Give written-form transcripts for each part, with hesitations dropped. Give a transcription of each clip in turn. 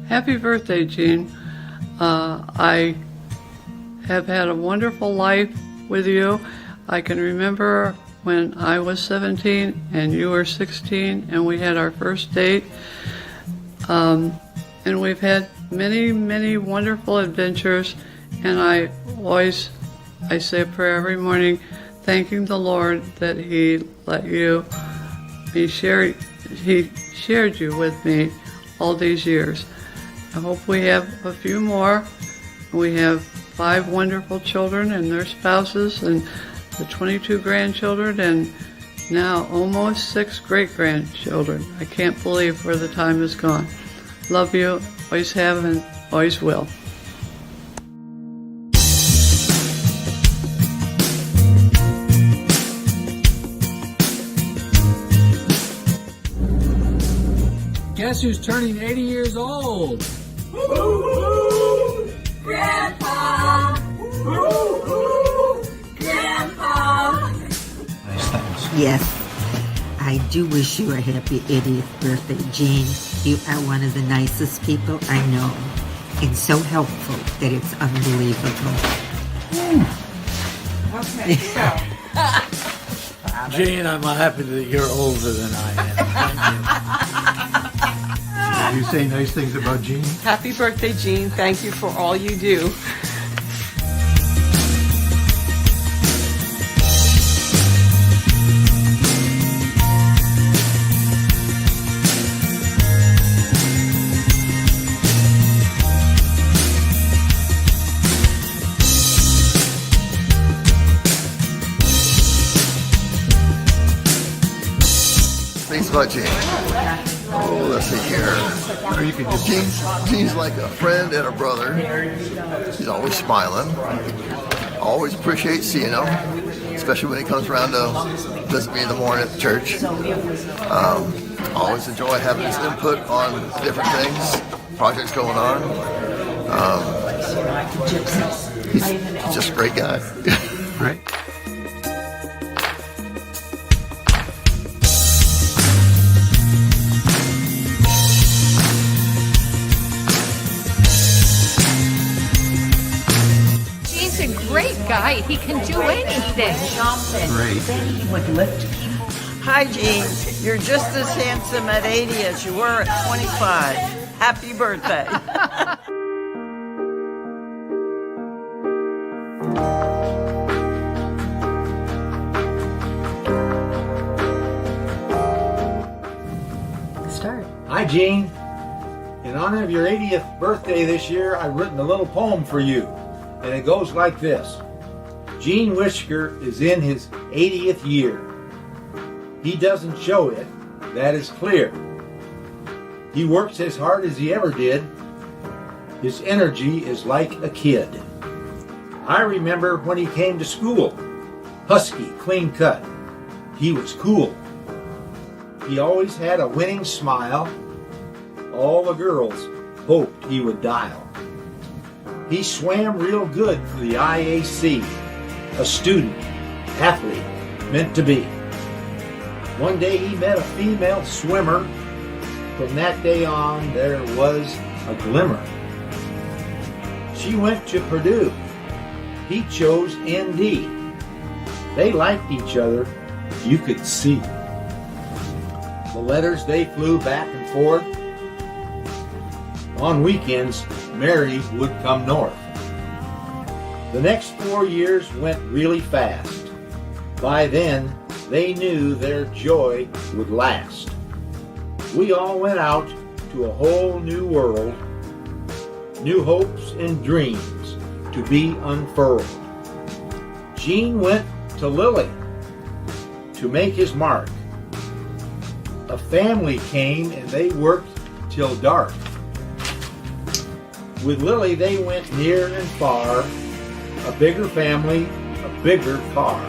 Happy birthday, Jean. I have had a wonderful life with you. I can remember when I was 17 and you were 16 and we had our first date. And we've had many, many wonderful adventures, and I say a prayer every morning thanking the Lord that He shared you with me all these years. I hope we have a few more. We have 5 wonderful children and their spouses, and the 22 grandchildren, and now almost 6 great-grandchildren. I can't believe where the time has gone. Love you, always have, and always will. Guess who's turning 80 years old? Woo-hoo! Grandpa! Woo-hoo! Grandpa! Yes, I do wish you a happy 80th birthday, Jean. You are one of the nicest people I know, and so helpful that it's unbelievable. Okay, so. Jean, I'm happy that you're older than I am. You say nice things about Jean? Happy birthday, Jean. Thank you for all you do. Things about Jean. Oh, let's see here. Or you could just Jean's like a friend and a brother. He's always smiling. Always appreciate seeing him, especially when he comes around to visit me in the morning at the church. Always enjoy having his input on different things, projects going on. He's just a great guy. right. Great guy. He can do anything. Great. Hi, Jean. You're just as handsome at 80 as you were at 25. Happy birthday. Start. Hi, Jean. In honor of your 80th birthday this year, I've written a little poem for you. And it goes like this. Gene Whisker is in his 80th year. He doesn't show it, that is clear. He works as hard as he ever did. His energy is like a kid. I remember when he came to school. Husky, clean cut. He was cool. He always had a winning smile. All the girls hoped he would dial. He swam real good for the IAC, a student, athlete, meant to be. One day he met a female swimmer. From that day on, there was a glimmer. She went to Purdue. He chose ND. They liked each other, you could see. The letters, they flew back and forth. On weekends, Mary would come north. The next 4 years went really fast. By then, they knew their joy would last. We all went out to a whole new world, new hopes and dreams to be unfurled. Gene went to Lily to make his mark. A family came and they worked till dark. With Lily, they went near and far, a bigger family, a bigger car.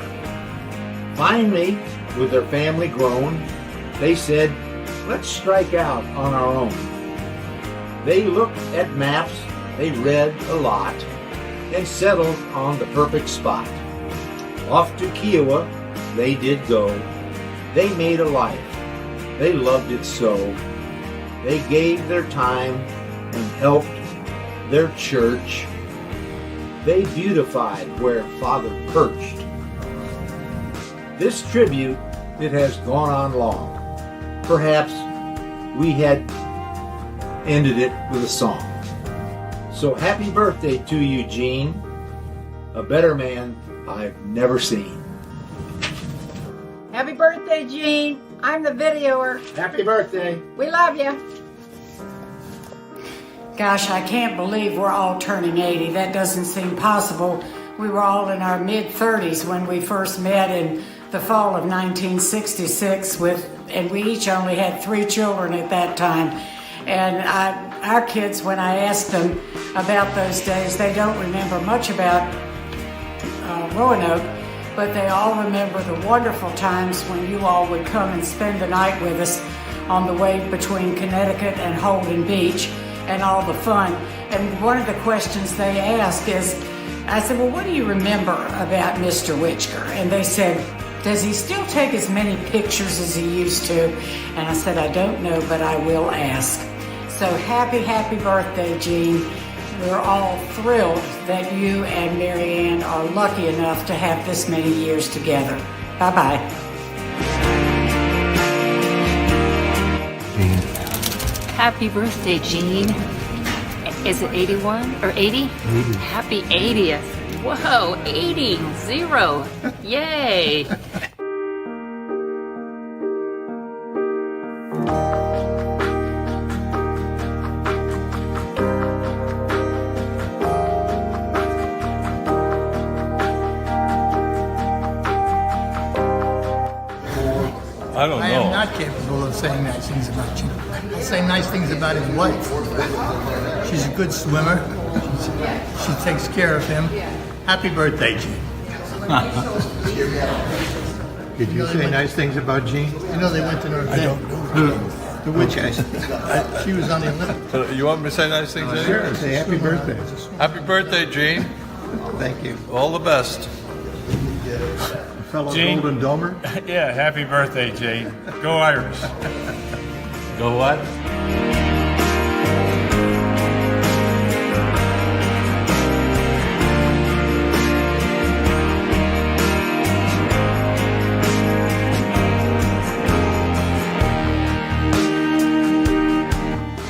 Finally, with their family grown, they said, let's strike out on our own. They looked at maps, they read a lot, and settled on the perfect spot. Off to Kiowa they did go. They made a life. They loved it so. They gave their time and helped their church. They beautified where Father perched. This tribute, it has gone on long. Perhaps we had ended it with a song. So happy birthday to you, Gene. A better man I've never seen. Happy birthday, Gene. I'm the videoer. Happy birthday. We love you. Gosh, I can't believe we're all turning 80. That doesn't seem possible. We were all in our mid-30s when we first met in the fall of 1966 and we each only had 3 children at that time. And our kids, when I asked them about those days, they don't remember much about Roanoke, but they all remember the wonderful times when you all would come and spend the night with us on the way between Connecticut and Holden Beach and all the fun. And one of the questions they ask is, I said, well, what do you remember about Mr. Witchker? And they said, does he still take as many pictures as he used to? And I said, I don't know, but I will ask. So happy birthday, Gene. We're all thrilled that you and Mary Ann are lucky enough to have this many years together. Bye-bye. Happy birthday, Gene. Is it 81 or 80? 80. Happy 80th. Whoa, 80, 0. Yay. I don't know. I am not capable of saying nice things about you. I say nice things about his wife. She's a good swimmer. She takes care of him. Happy birthday, Gene. Did you say nice things about Gene? You know they went to Notre Dame. The witch guys. She was on the Olympics. You want me to say nice things? Sure, say happy birthday. Happy birthday, Gene. Thank you. All the best. Fellow Gene. Golden Domer? Yeah, happy birthday, Gene. Go Irish. Go what?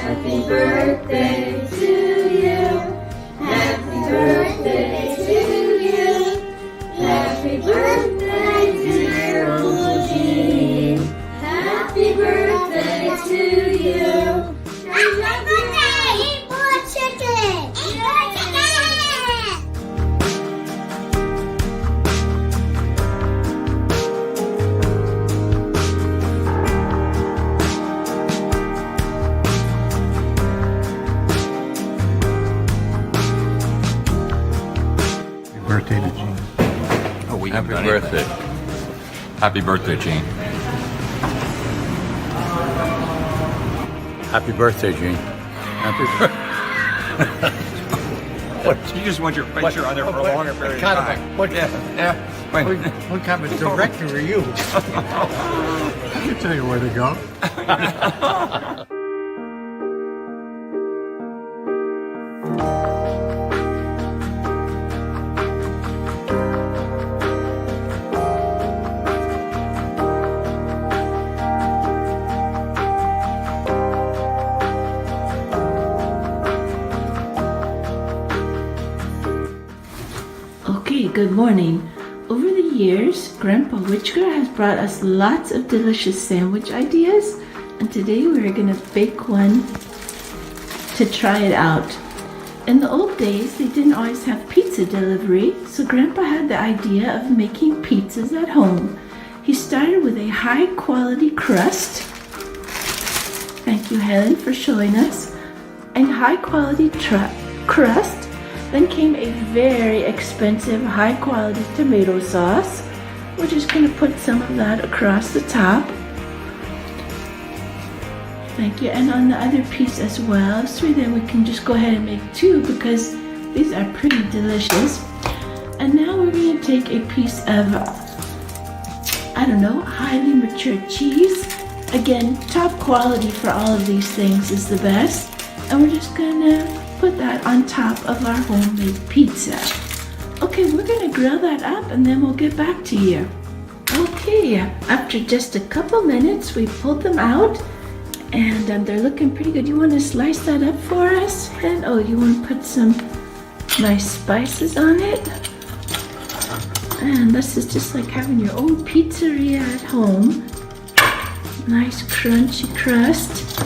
Happy birthday to you. Happy birthday to you. Happy birthday, dear old Gene. Happy birthday to you. Happy birthday! Eat more chicken! Eat more chicken! Happy birthday to Gene. Happy birthday. Happy birthday, Gene. Happy birthday, Gene. Happy birthday. You just want your picture on there for a longer period of time. What kind of director are you? I can tell you where to go. Okay, good morning. Over the years, Grandpa Witchker has brought us lots of delicious sandwich ideas, and today we're gonna bake one to try it out. In the old days, they didn't always have pizza delivery, so Grandpa had the idea of making pizzas at home. He started with a high-quality crust. Thank you, Helen, for showing us. A high-quality crust. Then came a very expensive, high-quality tomato sauce. We're just going to put some of that across the top. Thank you. And on the other piece as well, so then we can just go ahead and make 2 because these are pretty delicious. And now we're going to take a piece of, I don't know, highly matured cheese. Again, top quality for all of these things is the best. And we're just going to put that on top of our homemade pizza. Okay, we're going to grill that up and then we'll get back to you. Okay, after just a couple minutes, we pulled them out. And they're looking pretty good. You want to slice that up for us? And oh, you want to put some nice spices on it? And this is just like having your own pizzeria at home. Nice crunchy crust.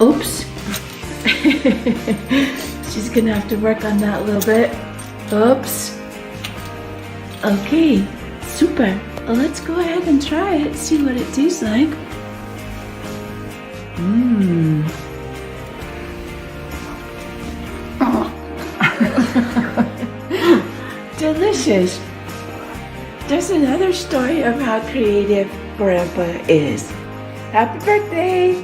Oops. She's gonna have to work on that a little bit. Oops. Okay, super. Well, let's go ahead and try it, see what it tastes like. Mmm. Delicious. There's another story of how creative Grandpa is. Happy birthday!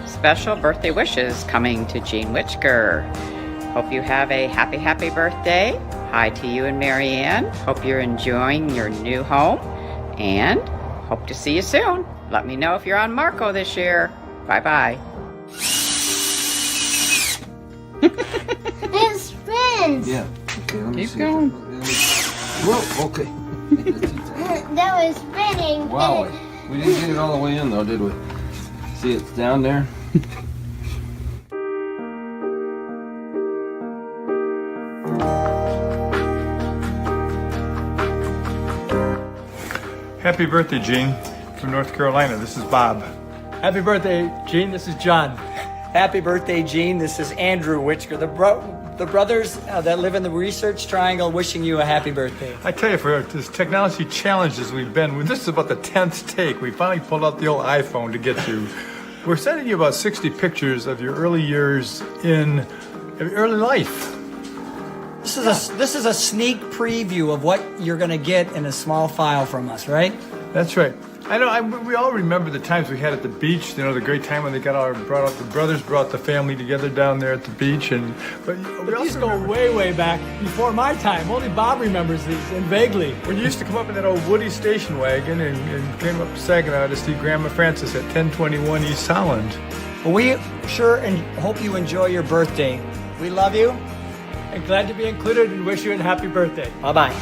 Special birthday wishes coming to Jean Witchker. Hope you have a happy birthday. Hi to you and Marianne. Hope you're enjoying your new home and hope to see you soon. Let me know if you're on Marco this year. Bye-bye. It spins. Yeah. Okay, let me Keep see going. Whoa, okay. That was spinning. Wow, we didn't get it all the way in though, did we? See, it's down there. Happy birthday, Gene, from North Carolina. This is Bob. Happy birthday, Gene. This is John. Happy birthday, Gene. This is Andrew Witchker. The brothers that live in the Research Triangle wishing you a happy birthday. I tell you, for as technology challenges we've been, this is about the 10th take. We finally pulled out the old iPhone to get you. We're sending you about 60 pictures of your early years in early life. This is a sneak preview of what you're going to get in a small file from us, right? That's right. I know. We all remember the times we had at the beach. You know, the great time when they the brothers brought the family together down there at the beach, but these go way back before my time. Only Bob remembers these, and vaguely. When you used to come up in that old Woody station wagon and came up to Saginaw to see Grandma Frances at 1021 East Holland. Well, we sure and hope you enjoy your birthday. We love you and glad to be included and wish you a happy birthday. Bye-bye.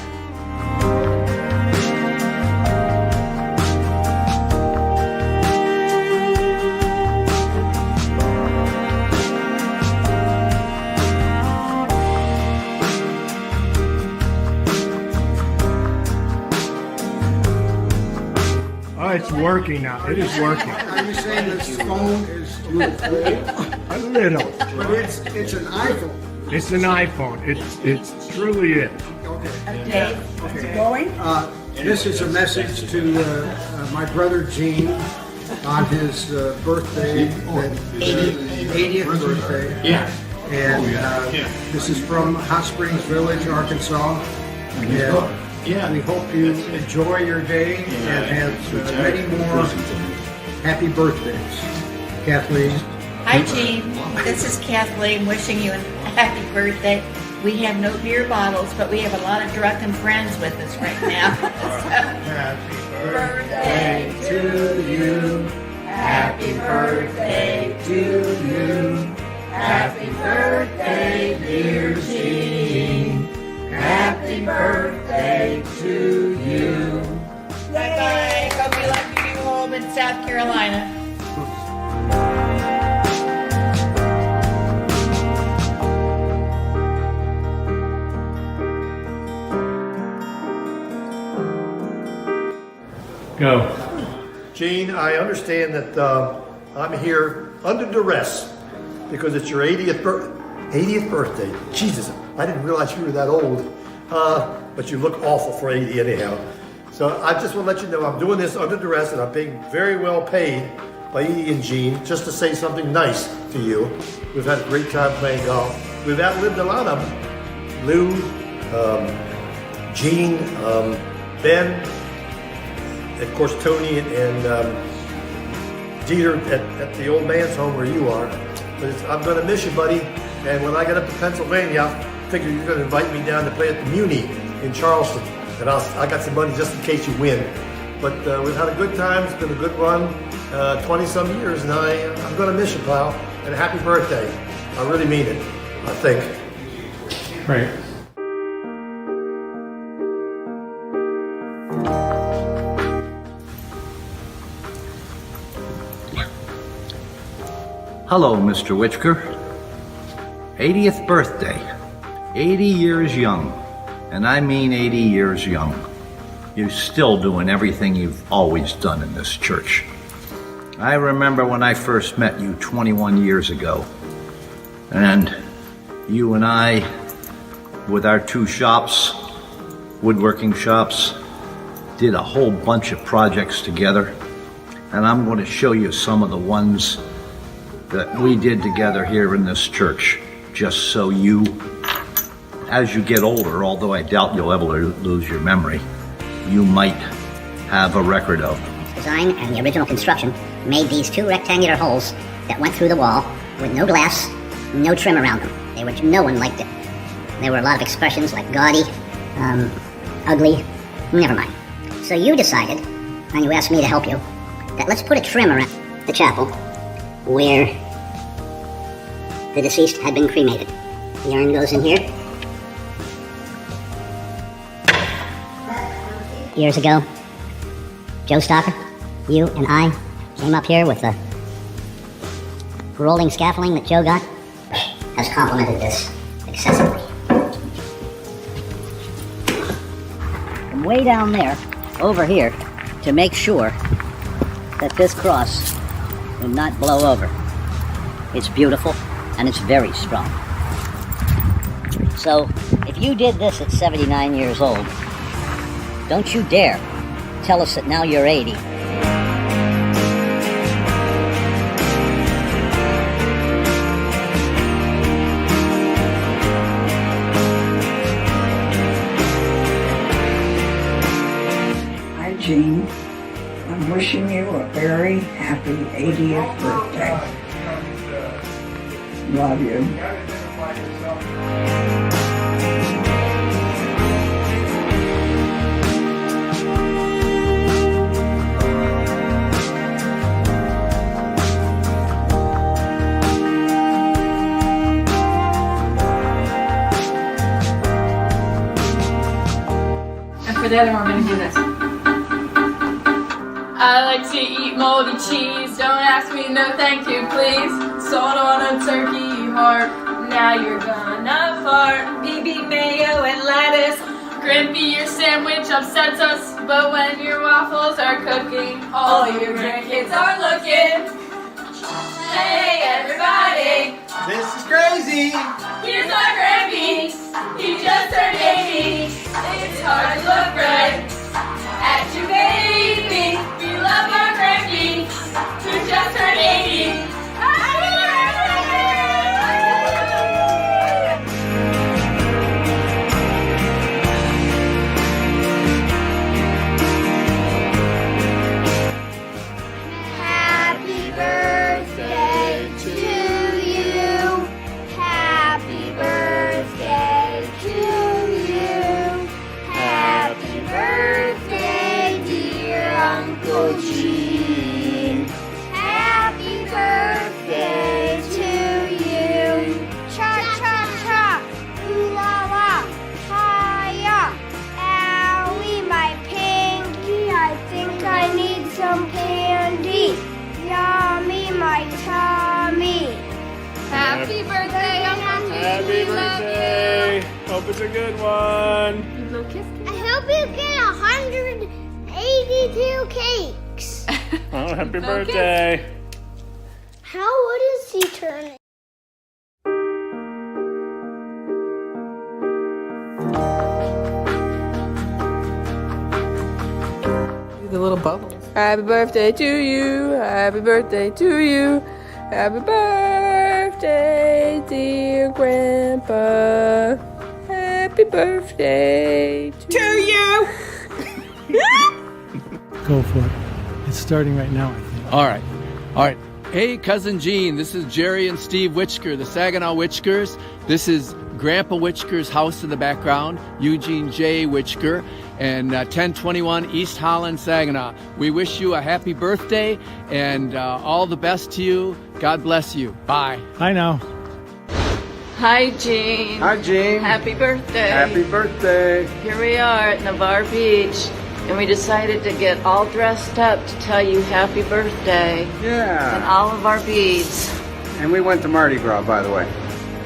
It's working now. It is working. Are you saying this phone is beautiful? A little. But it's an iPhone. It's an iPhone. It truly is. Okay. Okay. Going? This is a message to my brother Gene on his birthday, 80th birthday. Yeah. And this is from Hot Springs Village, Arkansas. And we hope you enjoy your day and have many more happy birthdays. Kathleen. Hi, Gene. This is Kathleen wishing you a happy birthday. We have no beer bottles, but we have a lot of drunken friends with us right now. Happy birthday to you. Happy birthday to you. Happy birthday, dear Gene. Happy birthday to you. Bye-bye. Hope you like your new home in South Carolina. Go. Gene, I understand that I'm here under duress because it's your 80th birthday. Jesus, I didn't realize you were that old. But you look awful for 80 anyhow. So I just want to let you know I'm doing this under duress and I'm being very well paid by Edie and Gene just to say something nice to you. We've had a great time playing golf. We've outlived a lot of them. Lou, Gene, Ben, of course Tony and Dieter at the old man's home where you are. But I'm going to miss you, buddy. And when I get up to Pennsylvania, I figure you're going to invite me down to play at the Muni in Charleston. And I got some money just in case you win. But we've had a good time. It's been a good run, 20-some years, and I'm going to miss you, pal. And happy birthday. I really mean it, I think. Right. Hello, Mr. Whitaker. 80th birthday. 80 years young. And I mean 80 years young. You're still doing everything you've always done in this church. I remember when I first met you 21 years ago. And you and I, with our two shops, woodworking shops, did a whole bunch of projects together. And I'm going to show you some of the ones that we did together here in this church, just so you, as you get older, although I doubt you'll ever lose your memory, you might have a record of. Design and the original construction made these two rectangular holes that went through the wall with no glass, no trim around them. No one liked it. There were a lot of expressions like gaudy, ugly, never mind. So you decided, and you asked me to help you, that let's put a trim around the chapel where the deceased had been cremated. The urn goes in here. Years ago, Joe Stocker, you and I came up here with the rolling scaffolding that Joe got, has complemented this excessively. From way down there, over here, to make sure that this cross would not blow over. It's beautiful and it's very strong. So, if you did this at 79 years old, don't you dare tell us that now you're 80. Hi, Jean. I'm wishing you a very happy 80th birthday. Love you. And for the other one, I'm going to do this. I like to eat moldy cheese. Don't ask me, no thank you, please. Salt on a turkey heart. Now you're gonna fart. BB mayo and lettuce. Grimpy, your sandwich upsets us. But when your waffles are cooking, all your grandkids are looking. Hey everybody, This is crazy. here's our Grampy. He just turned 80. It's hard to look right at you, baby. We love our Grampy, who just turned 80. Happy birthday to you. Happy birthday to you. Happy birthday, dear Uncle Gene. Happy birthday to you. Cha cha cha. Ooh la la. Hiya. Owie, my pinky. I think I need some candy. Yummy, my tummy. Happy birthday, Uncle Gene. Happy birthday. Hope it's a good one. I hope you get 182 cakes. Oh, happy birthday. How old is he turning? The little bubbles. Happy birthday to you. Happy birthday to you. Happy birthday, dear Grandpa. Happy birthday to you. Go for it. It's starting right now, I think. All right. Hey, Cousin Gene, this is Jerry and Steve Witchker, the Saginaw Witchkers. This is Grandpa Witchker's house in the background, Eugene J. Witchker, and 1021 East Holland, Saginaw. We wish you a happy birthday and all the best to you. God bless you. Bye. Hi now. Hi, Jean. Hi, Gene. Happy birthday. Happy birthday. Here we are at Navarre Beach, and we decided to get all dressed up to tell you happy birthday. Yeah. And all of our beads. And we went to Mardi Gras, by the way.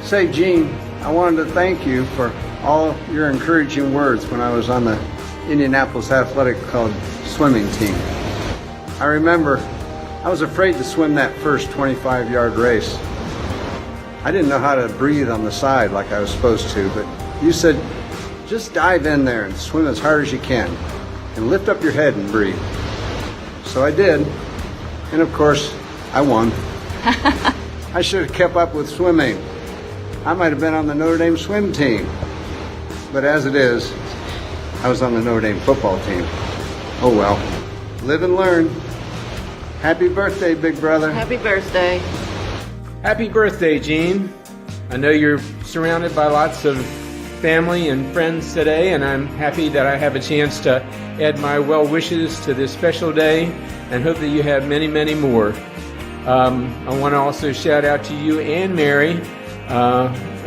Say, Gene, I wanted to thank you for all your encouraging words when I was on the Indianapolis Athletic Club swimming team. I remember I was afraid to swim that first 25-yard race. I didn't know how to breathe on the side like I was supposed to, but you said, just dive in there and swim as hard as you can and lift up your head and breathe. So I did, and of course, I won. I should have kept up with swimming. I might have been on the Notre Dame swim team. But as it is, I was on the Notre Dame football team. Oh well, live and learn. Happy birthday, big brother. Happy birthday. Happy birthday, Gene. I know you're surrounded by lots of family and friends today, and I'm happy that I have a chance to add my well wishes to this special day and hope that you have many, many more. I want to also shout out to you and Mary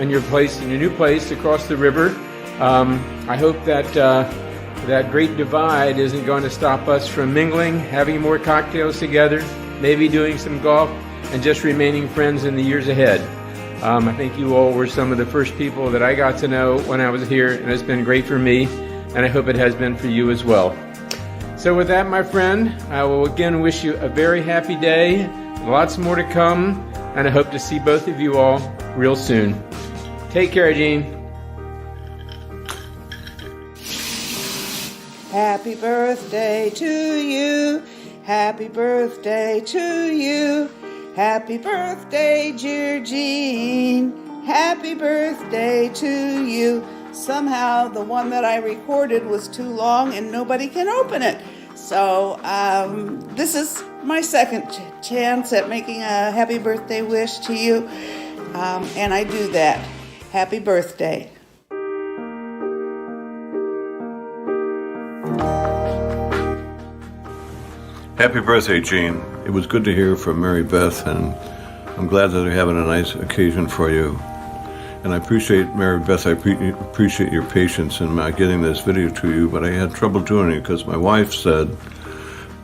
in your new place across the river. I hope that that great divide isn't going to stop us from mingling, having more cocktails together, maybe doing some golf, and just remaining friends in the years ahead. I think you all were some of the first people that I got to know when I was here, and it's been great for me, and I hope it has been for you as well. So with that, my friend, I will again wish you a very happy day, lots more to come, and I hope to see both of you all real soon. Take care, Gene. Happy birthday to you. Happy birthday to you. Happy birthday, dear Gene. Happy birthday to you. Somehow the one that I recorded was too long and nobody can open it. So this is my second chance at making a happy birthday wish to you. And I do that. Happy birthday. Happy birthday, Gene. It was good to hear from Mary Beth, and I'm glad that they're having a nice occasion for you. And I appreciate, Mary Beth, I appreciate your patience in my getting this video to you, but I had trouble doing it because my wife said,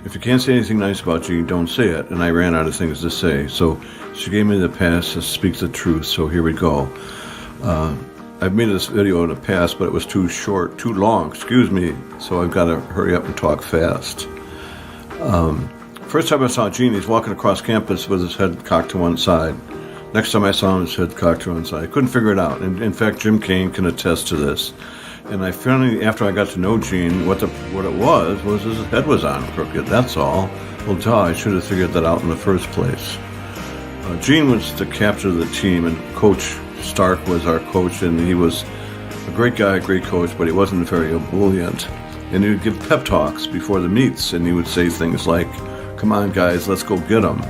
if you can't say anything nice about Gene, don't say it. And I ran out of things to say. So she gave me the pass to speak the truth, so here we go. I've made this video in the past, but it was too long, so I've got to hurry up and talk fast. First time I saw Gene, he's walking across campus with his head cocked to one side. Next time I saw him, his head cocked to one side. I couldn't figure it out. And in fact, Jim Kane can attest to this. And I finally, after I got to know Gene, what it was his head was on crooked. That's all. Well, duh, I should have figured that out in the first place. Gene was the captain of the team, and Coach Stark was our coach, and he was a great guy, a great coach, but he wasn't very ebullient. And he would give pep talks before the meets, and he would say things like, come on, guys, let's go get them.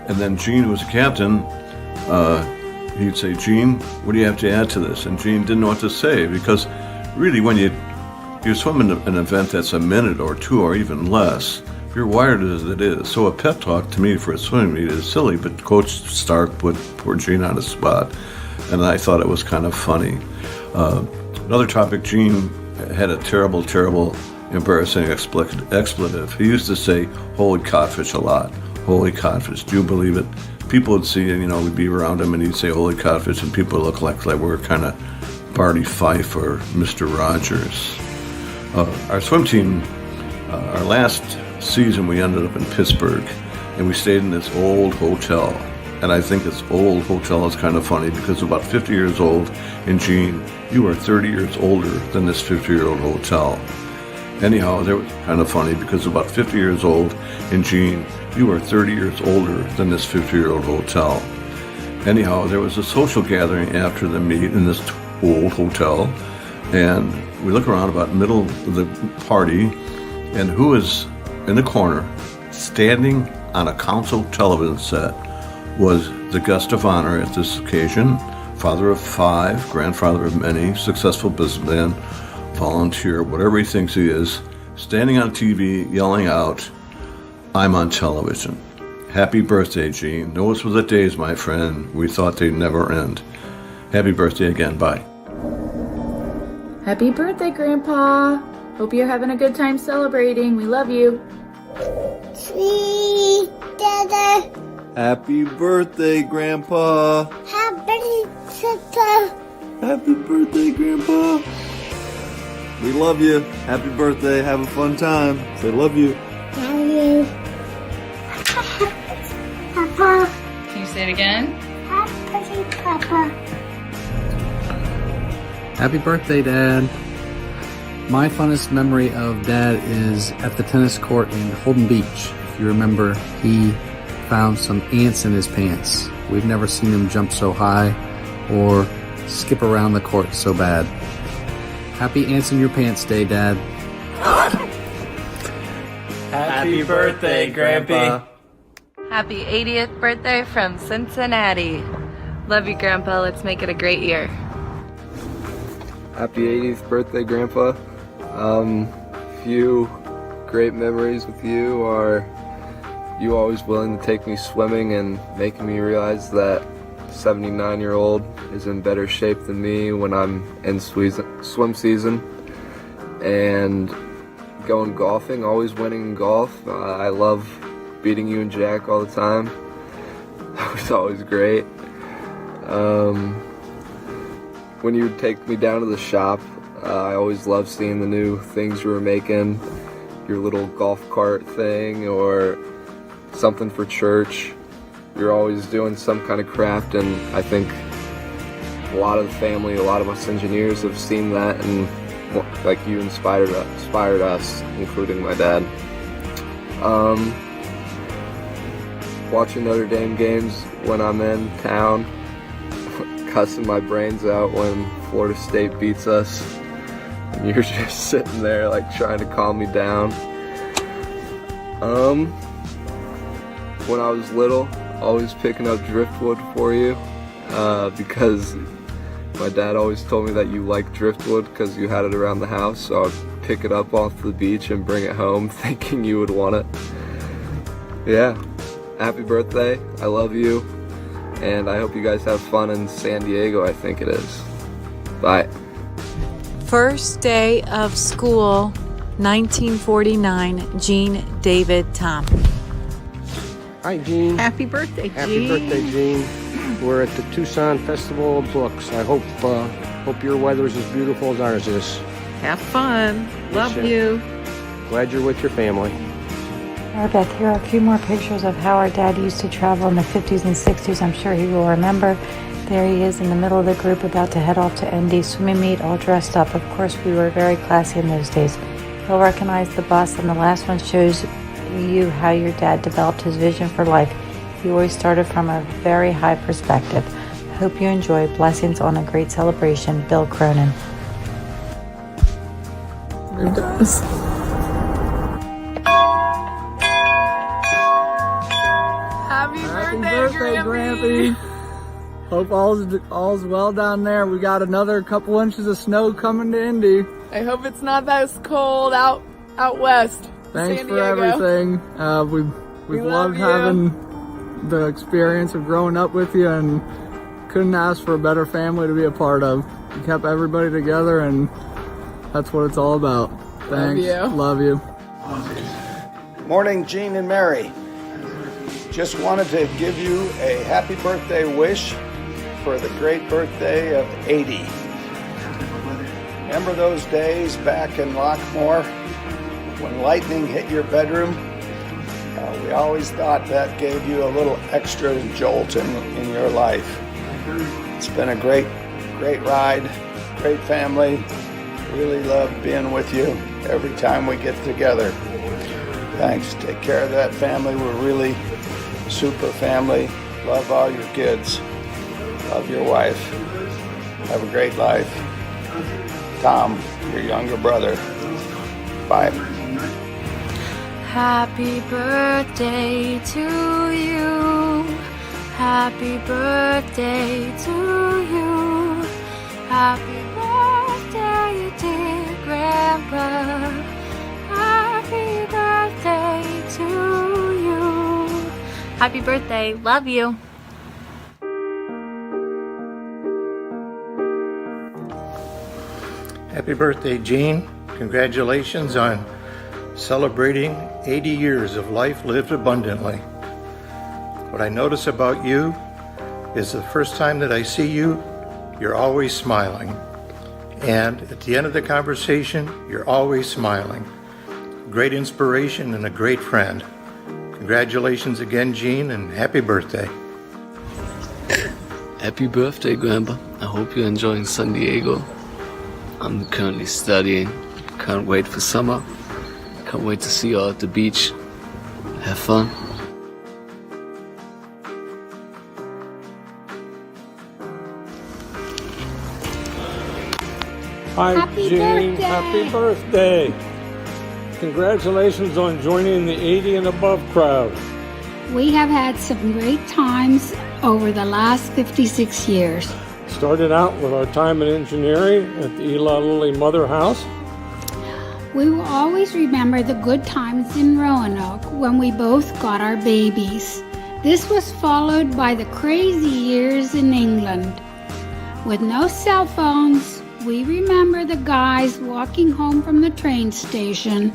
And then Gene, who was the captain, he'd say, Gene, what do you have to add to this? And Gene didn't know what to say, because really when you're swimming an event that's a minute or two or even less, if you're wired as it is. So a pep talk to me for a swimming meet is silly, but Coach Stark put poor Gene on the spot, and I thought it was kind of funny. Another topic, Gene had a terrible, embarrassing expletive. He used to say, holy codfish a lot. Holy codfish. Do you believe it? People would see it, we'd be around him and he'd say, holy codfish, and people would look like we're kind of Barney Fife or Mr. Rogers. Our swim team, our last season, we ended up in Pittsburgh, and we stayed in this old hotel. And I think this old hotel is kind of funny because about 50 years old, and Gene, you are 30 years older than this 50-year-old hotel. Anyhow, they were kind of funny because about 50 years old, and Gene, you are 30 years older than this 50-year-old hotel. Anyhow, there was a social gathering after the meet in this old hotel, And we look around about middle of the party, and who is in the corner, standing on a console television set, was the guest of honor at this occasion, father of 5, grandfather of many, successful businessman, volunteer, whatever he thinks he is, standing on TV, yelling out, "I'm on television." Happy birthday, Gene. Those were the days, my friend. We thought they'd never end. Happy birthday again. Bye. Happy birthday, Grandpa. Hope you're having a good time celebrating. We love you. Sweet Dada. Happy birthday, Grandpa. Happy Papa. Happy birthday, Grandpa. We love you. Happy birthday. Have a fun time. Say love you. Love you. Papa. Can you say it again? Happy Papa. Happy birthday, Dad. My funnest memory of Dad is at the tennis court in Holden Beach. If you remember, he found some ants in his pants. We've never seen him jump so high or skip around the court so bad. Happy ants in your pants day, Dad. Happy birthday, Grampy. Happy 80th birthday from Cincinnati. Love you, Grandpa. Let's make it a great year. Happy 80th birthday, Grandpa. Few great memories with you are you always willing to take me swimming and making me realize that 79-year-old is in better shape than me when I'm in swim season, and going golfing, always winning in golf. I love beating you and Jack all the time. That was always great. When you would take me down to the shop, I always loved seeing the new things you were making, your little golf cart thing or something for church. You're always doing some kind of craft, and I think a lot of the family, a lot of us engineers have seen that, and like you inspired us, including my dad. Watching Notre Dame games when I'm in town, cussing my brains out when Florida State beats us, and you're just sitting there like trying to calm me down. When I was little, always picking up driftwood for you, because my dad always told me that you liked driftwood because you had it around the house, so I'd pick it up off the beach and bring it home thinking you would want it. Yeah, happy birthday, I love you, and I hope you guys have fun in San Diego, I think it is. Bye. First day of school, 1949, Gene David Tom. Hi, Gene. Happy birthday, Gene. Happy birthday, Gene. We're at the Tucson Festival of Books. I hope your weather's as beautiful as ours is. Have fun. Love Yes, you. Glad you're with your family. Beth, here are a few more pictures of how our dad used to travel in the 50s and 60s. I'm sure he will remember. There he is in the middle of the group about to head off to ND swimming meet, all dressed up. Of course, we were very classy in those days. He'll recognize the bus, and the last one shows you how your dad developed his vision for life. He always started from a very high perspective. Hope you enjoy. Blessings on a great celebration. Bill Cronin. It does. Happy birthday, Grampy. Hope all's well down there. We got another couple inches of snow coming to Indy. I hope it's not that cold out west. Thanks San for Diego. everything. We've love loved you. having the experience of growing up with you, and couldn't ask for a better family to be a part of. You kept everybody together, and that's what it's all about. Thanks. Love you. Morning, Gene and Mary. Just wanted to give you a happy birthday wish for the great birthday of 80. Remember those days back in Lockmore when lightning hit your bedroom? We always thought that gave you a little extra jolt in your life. It's been a great ride, great family. Really love being with you every time we get together. Thanks. Take care of that family. We're really a super family. Love all your kids. Love your wife. Have a great life. Tom, your younger brother. Bye. Happy birthday to you. Happy birthday to you. Happy birthday, dear Grandpa. Happy birthday to you. Happy birthday. Love you. Happy birthday, Gene. Congratulations on celebrating 80 years of life lived abundantly. What I notice about you is the first time that I see you, you're always smiling. And at the end of the conversation, you're always smiling. Great inspiration and a great friend. Congratulations again, Gene, and happy birthday. Happy birthday, Grandpa. I hope you're enjoying San Diego. I'm currently studying. Can't wait for summer. Can't wait to see you all at the beach. Have fun. Hi, Happy Gene. birthday. Happy birthday. Congratulations on joining the 80 and above crowd. We have had some great times over the last 56 years. Started out with our time in engineering at the Eli Lilly Mother House. We will always remember the good times in Roanoke when we both got our babies. This was followed by the crazy years in England. With no cell phones, we remember the guys walking home from the train station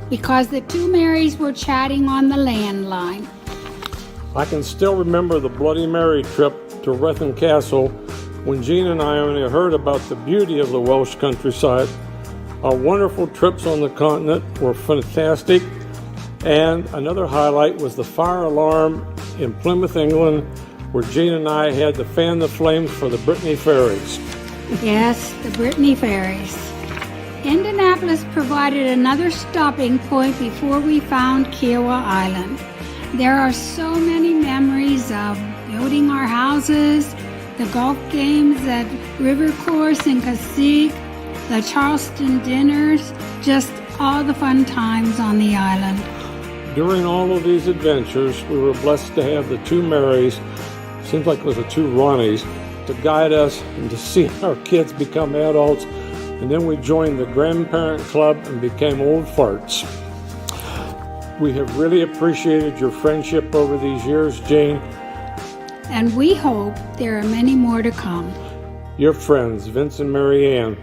because the two Marys were chatting on the landline. I can still remember the Bloody Mary trip to Wrekin Castle when Gene and I only heard about the beauty of the Welsh countryside. Our wonderful trips on the continent were fantastic, and another highlight was the fire alarm in Plymouth, England, where Gene and I had to fan the flames for the Brittany ferries. Yes, the Brittany ferries. Indianapolis provided another stopping point before we found Kiowa Island. There are so many memories of building our houses, the golf games at River Course in Cassique, the Charleston dinners, just all the fun times on the island. During all of these adventures, we were blessed to have the two Marys, seems like it was the two Ronnies, to guide us and to see our kids become adults. And then we joined the grandparent club and became old farts. We have really appreciated your friendship over these years, Jane. And we hope there are many more to come. Your friends, Vince and Mary Ann,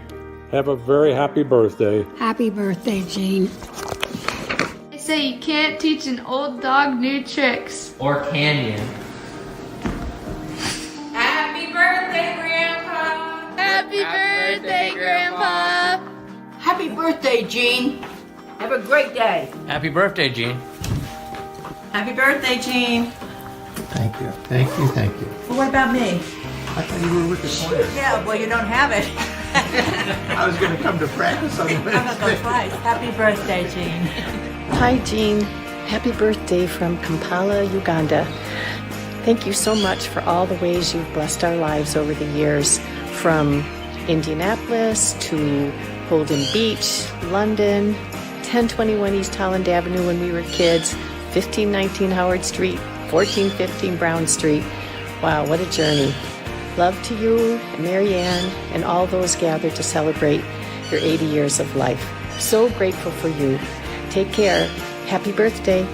have a very happy birthday. Happy birthday, Jean. They say you can't teach an old dog new tricks. Or can you? Happy birthday, Grandpa! Happy birthday, Grandpa! Happy birthday, Gene. Have a great day. Happy birthday, Gene. Happy birthday, Gene. Thank you, thank you, thank you. Well, what about me? I thought you were with the choir. Yeah, well, you don't have it. I was going to come to practice on I'm gonna go twice. Happy birthday, Gene. Hi, Jean. Happy birthday from Kampala, Uganda. Thank you so much for all the ways you've blessed our lives over the years, from Indianapolis to Holden Beach, London, 1021 East Holland Avenue when we were kids, 1519 Howard Street, 1415 Brown Street. Wow, what a journey. Love to you, Mary Ann, and all those gathered to celebrate your 80 years of life. So grateful for you. Take care. Happy birthday.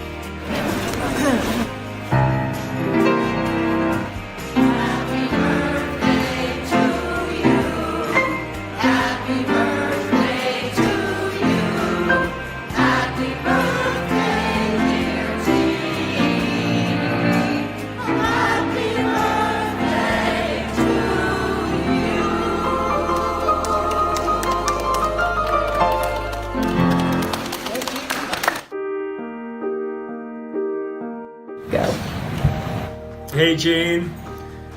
Hey, Gene,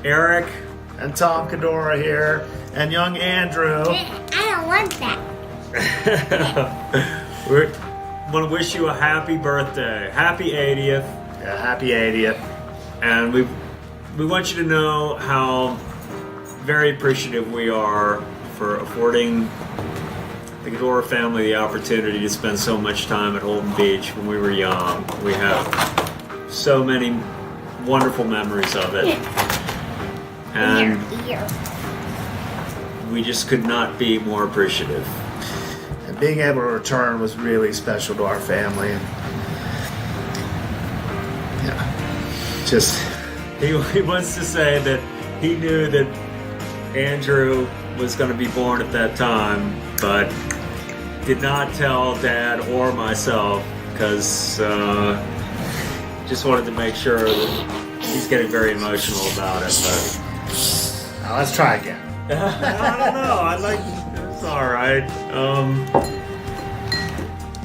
Eric, and Tom Cadora here, and young Andrew. I don't want that. We want to wish you a happy birthday. Happy 80th. Yeah, happy 80th. And we want you to know how very appreciative we are for affording to give our family the opportunity to spend so much time at Holden Beach when we were young. We have so many wonderful memories of it. And we just could not be more appreciative. And being able to return was really special to our family. And yeah, just he wants to say that he knew that Andrew was going to be born at that time, but did not tell Dad or myself because just wanted to make sure that he's getting very emotional about it. But now let's try again. I don't know. It's all right.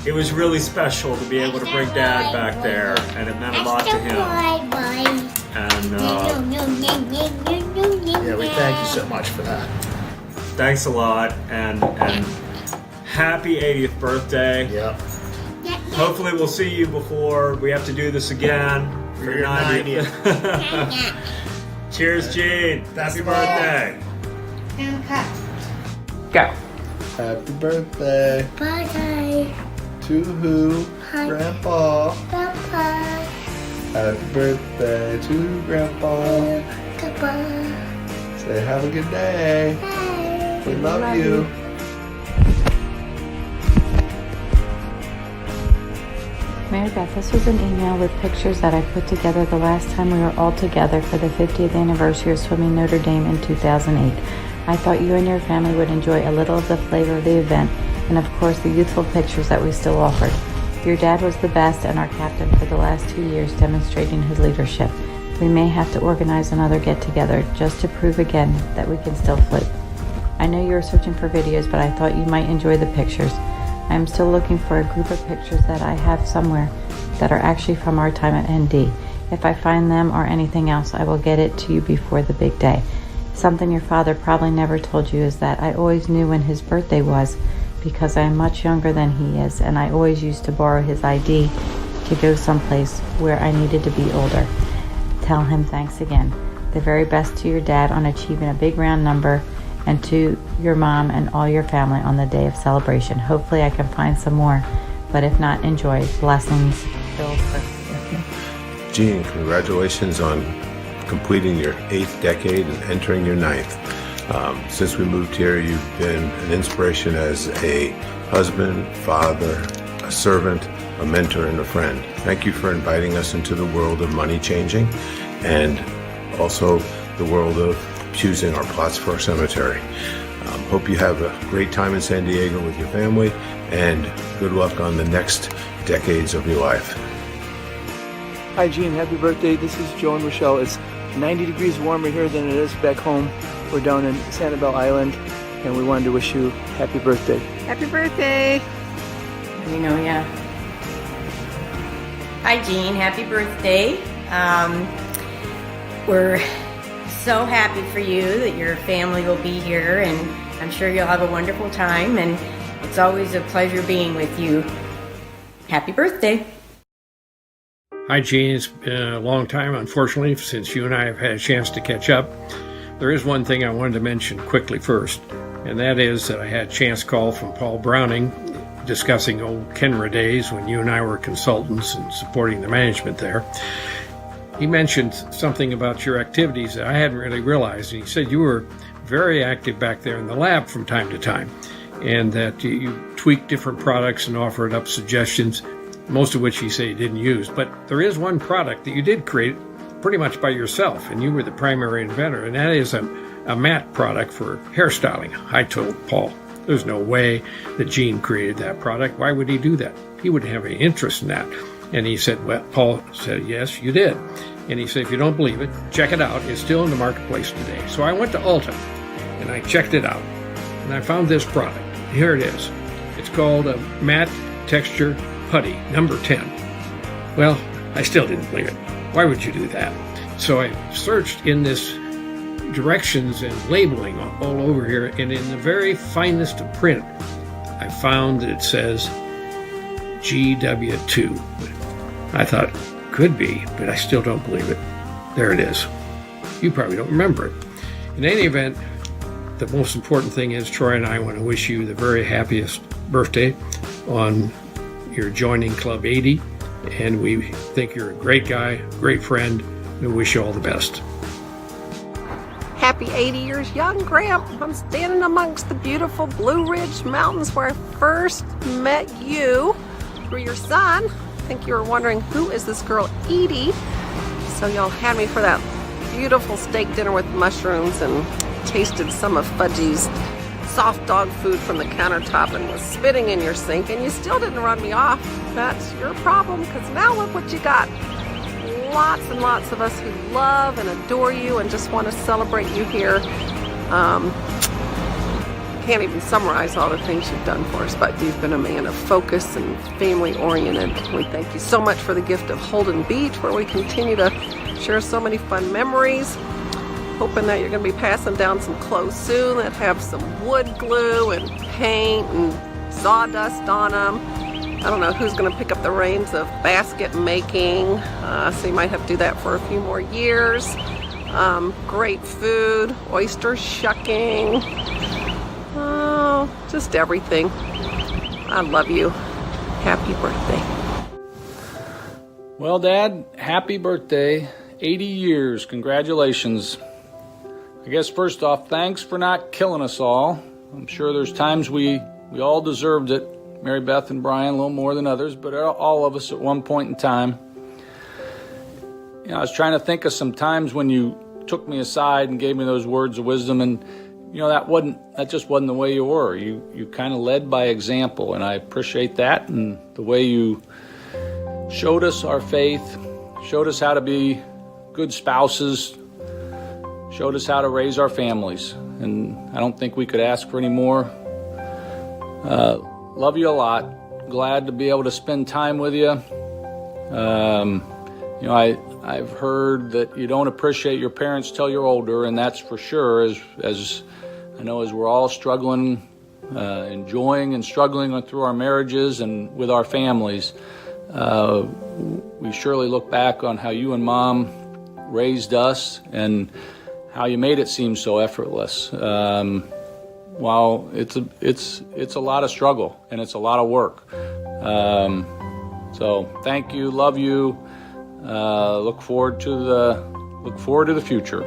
It was really special to be able to bring Dad back there, and it meant a lot to him. And yeah, we thank you so much for that. Thanks a lot, and happy 80th birthday. Yep. Hopefully we'll see you before we have to do this again for your 90th. Cheers, Gene. Happy birthday. Go. Happy birthday. Birthday. To who? Grandpa. Papa. Happy birthday to Grandpa. Papa. Say have a good day. Bye. We love you. Mary Beth, this was an email with pictures that I put together the last time we were all together for the 50th anniversary of Swimming Notre Dame in 2008. I thought you and your family would enjoy a little of the flavor of the event and of course the youthful pictures that we still offered. Your dad was the best and our captain for the last 2 years, demonstrating his leadership. We may have to organize another get-together just to prove again that we can still float. I know you were searching for videos, but I thought you might enjoy the pictures. I am still looking for a group of pictures that I have somewhere that are actually from our time at ND. If I find them or anything else, I will get it to you before the big day. Something your father probably never told you is that I always knew when his birthday was because I am much younger than he is, and I always used to borrow his ID to go someplace where I needed to be older. Tell him thanks again. The very best to your dad on achieving a big round number, and to your mom and all your family on the day of celebration. Hopefully I can find some more, but if not, enjoy. Blessings. Bill. Gene, congratulations on completing your 8th decade and entering your 9th. Since we moved here, you've been an inspiration as a husband, father, a servant, a mentor, and a friend. Thank you for inviting us into the world of money changing and also the world of choosing our plots for our cemetery. Hope you have a great time in San Diego with your family, and good luck on the next decades of your life. Hi Gene, happy birthday. This is Joe and Rochelle. It's 90 degrees warmer here than it is back home. We're down in Sanibel Island, and we wanted to wish you happy birthday. Happy birthday. We know ya. Hi Gene, happy birthday. We're so happy for you that your family will be here, and I'm sure you'll have a wonderful time, and it's always a pleasure being with you. Happy birthday. Hi, Gene. It's been a long time, unfortunately, since you and I have had a chance to catch up. There is one thing I wanted to mention quickly first, and that is that I had a chance call from Paul Browning discussing old Kenra days when you and I were consultants and supporting the management there. He mentioned something about your activities that I hadn't really realized, and he said you were very active back there in the lab from time to time, and that you tweaked different products and offered up suggestions, most of which he said you didn't use. But there is one product that you did create pretty much by yourself, and you were the primary inventor, and that is a matte product for hairstyling. I told Paul, there's no way that Gene created that product. Why would he do that? He wouldn't have any interest in that. And he said, well, Paul said, yes, you did. And he said, if you don't believe it, check it out. It's still in the marketplace today. So I went to Ulta, and I checked it out, and I found this product. Here it is. It's called a Matte Texture Putty, number 10. Well, I still didn't believe it. Why would you do that? So I searched in this directions and labeling all over here, and in the very finest of print, I found that it says GW2. I thought, could be, but I still don't believe it. There it is. You probably don't remember it. In any event, the most important thing is Troy and I want to wish you the very happiest birthday on your joining Club 80, and we think you're a great guy, great friend. We wish you all the best. Happy 80 years young, Gramp. I'm standing amongst the beautiful Blue Ridge Mountains where I first met you through your son. I think you were wondering, who is this girl, Edie? So y'all had me for that beautiful steak dinner with mushrooms and tasted some of Fudgy's soft dog food from the countertop and was spitting in your sink, and you still didn't run me off. That's your problem, because now look what you got. Lots and lots of us who love and adore you and just want to celebrate you here. Can't even summarize all the things you've done for us, but you've been a man of focus and family oriented. We thank you so much for the gift of Holden Beach, where we continue to share so many fun memories. Hoping that you're going to be passing down some clothes soon that have some wood glue and paint and sawdust on them. I don't know who's going to pick up the reins of basket making, so you might have to do that for a few more years. Great food, oyster shucking, oh, just everything. I love you. Happy birthday. Well, Dad, happy birthday. 80 years. Congratulations. I guess first off, thanks for not killing us all. I'm sure there's times we all deserved it. Mary Beth and Brian a little more than others, but all of us at one point in time. You know, I was trying to think of some times when you took me aside and gave me those words of wisdom, and you know, that just wasn't the way you were. You kind of led by example, and I appreciate that, and the way you showed us our faith, showed us how to be good spouses, showed us how to raise our families, and I don't think we could ask for any more. Love you a lot. Glad to be able to spend time with you. You know, I've heard that you don't appreciate your parents till you're older, and that's for sure. As I know, as we're all struggling, enjoying and struggling through our marriages and with our families, we surely look back on how you and Mom raised us and how you made it seem so effortless. While it's a lot of struggle and it's a lot of work. So thank you, love you. Look forward to the future.